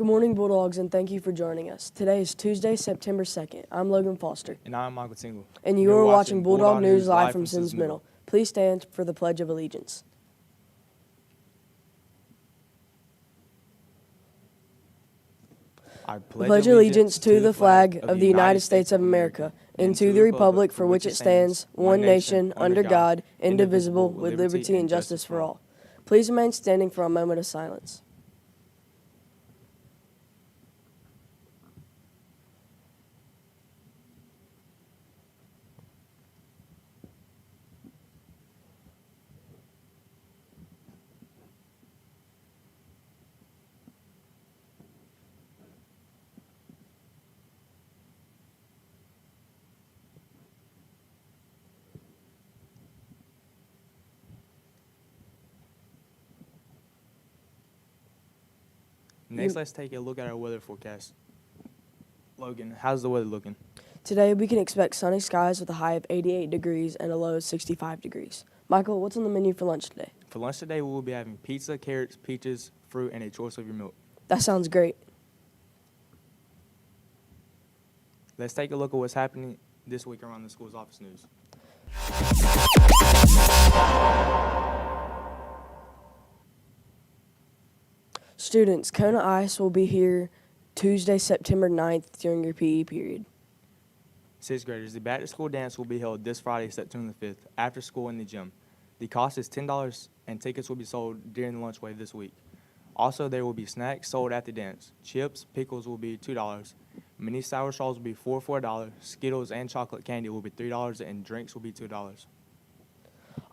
Good morning, Bulldogs, and thank you for joining us. Today is Tuesday, September 2nd. I'm Logan Foster. And I'm Michael Tingle. And you are watching Bulldog News live from Semmes Middle. Please stand for the Pledge of Allegiance. I pledge allegiance to the flag of the United States of America and to the republic for which it stands, one nation, under God, indivisible, with liberty and justice for all. Please remain standing for a moment of silence. Next, let's take a look at our weather forecast. Logan, how's the weather looking? Today, we can expect sunny skies with a high of 88 degrees and a low of 65 degrees. Michael, what's on the menu for lunch today? For lunch today, we will be having pizza, carrots, peaches, fruit, and a choice of your milk. That sounds great. Let's take a look at what's happening this week around the school's office news. Students, Kona Ice will be here Tuesday, September 9th during your PE period. Sixth graders, the back-to-school dance will be held this Friday, September 5th, after school in the gym. The cost is $10, and tickets will be sold during the lunch wave this week. Also, there will be snacks sold at the dance. Chips, pickles will be $2. Mini sour straws will be $4 for $1. Skittles and chocolate candy will be $3, and drinks will be $2.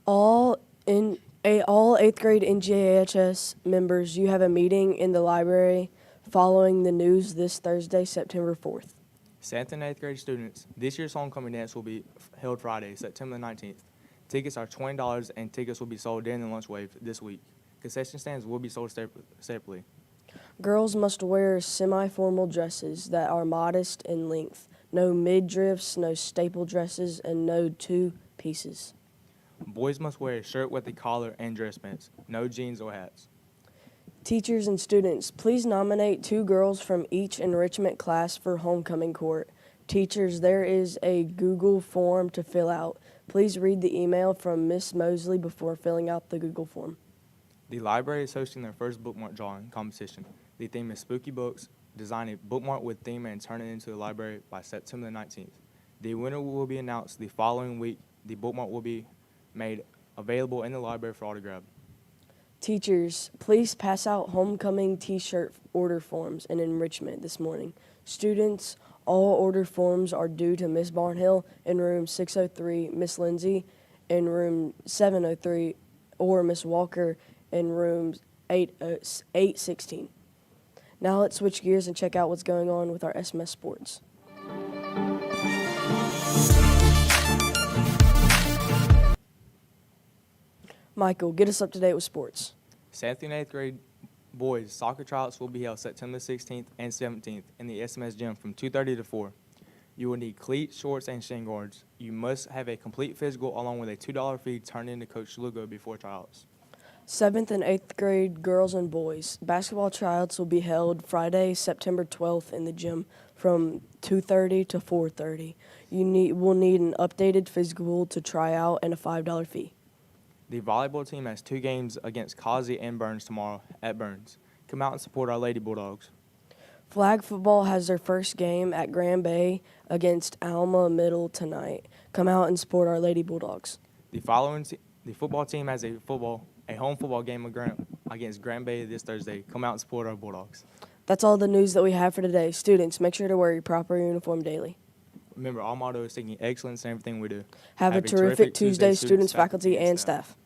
All 8th grade NJHS members, you have a meeting in the library following the news this Thursday, September 4th. 7th and 8th grade students, this year's homecoming dance will be held Friday, September 19th. Tickets are $20, and tickets will be sold during the lunch wave this week. Concession stands will be sold separately. Girls must wear semi-formal dresses that are modest in length. No midriffs, no staple dresses, and no two-pieces. Boys must wear a shirt with a collar and dress pants. No jeans or hats. Teachers and students, please nominate 2 girls from each enrichment class for homecoming court. Teachers, there is a Google form to fill out. Please read the email from Miss Mosley before filling out the Google form. The library is hosting their first bookmark drawing competition. The theme is Spooky Books. Design a bookmark with theme and turn it into the library by September 19th. The winner will be announced the following week. The bookmark will be made available in the library for all to grab. Teachers, please pass out homecoming T-shirt order forms in enrichment this morning. Students, all order forms are due to Miss Barnhill in room 603, Miss Lindsay in room 703, or Miss Walker in room 816. Now let's switch gears and check out what's going on with our SMS sports. Michael, get us up to date with sports. 7th and 8th grade boys soccer tryouts will be held September 16th and 17th in the SMS gym from 2:30 to 4. You will need cleats, shorts, and shin guards. You must have a complete physical along with a $2 fee turned in to Coach Lugo before tryouts. 7th and 8th grade girls and boys basketball tryouts will be held Friday, September 12th in the gym from 2:30 to 4:30. You will need an updated physical to try out and a $5 fee. The volleyball team has 2 games against Causey and Burns tomorrow at Burns. Come out and support our Lady Bulldogs. Flag football has their first game at Grand Bay against Alma Middle tonight. Come out and support our Lady Bulldogs. The football team has a home football game against Grand Bay this Thursday. Come out and support our Bulldogs. That's all the news that we have for today. Students, make sure to wear your proper uniform daily. Remember, our motto is seeking excellence in everything we do. Have a terrific Tuesday, students, faculty, and staff.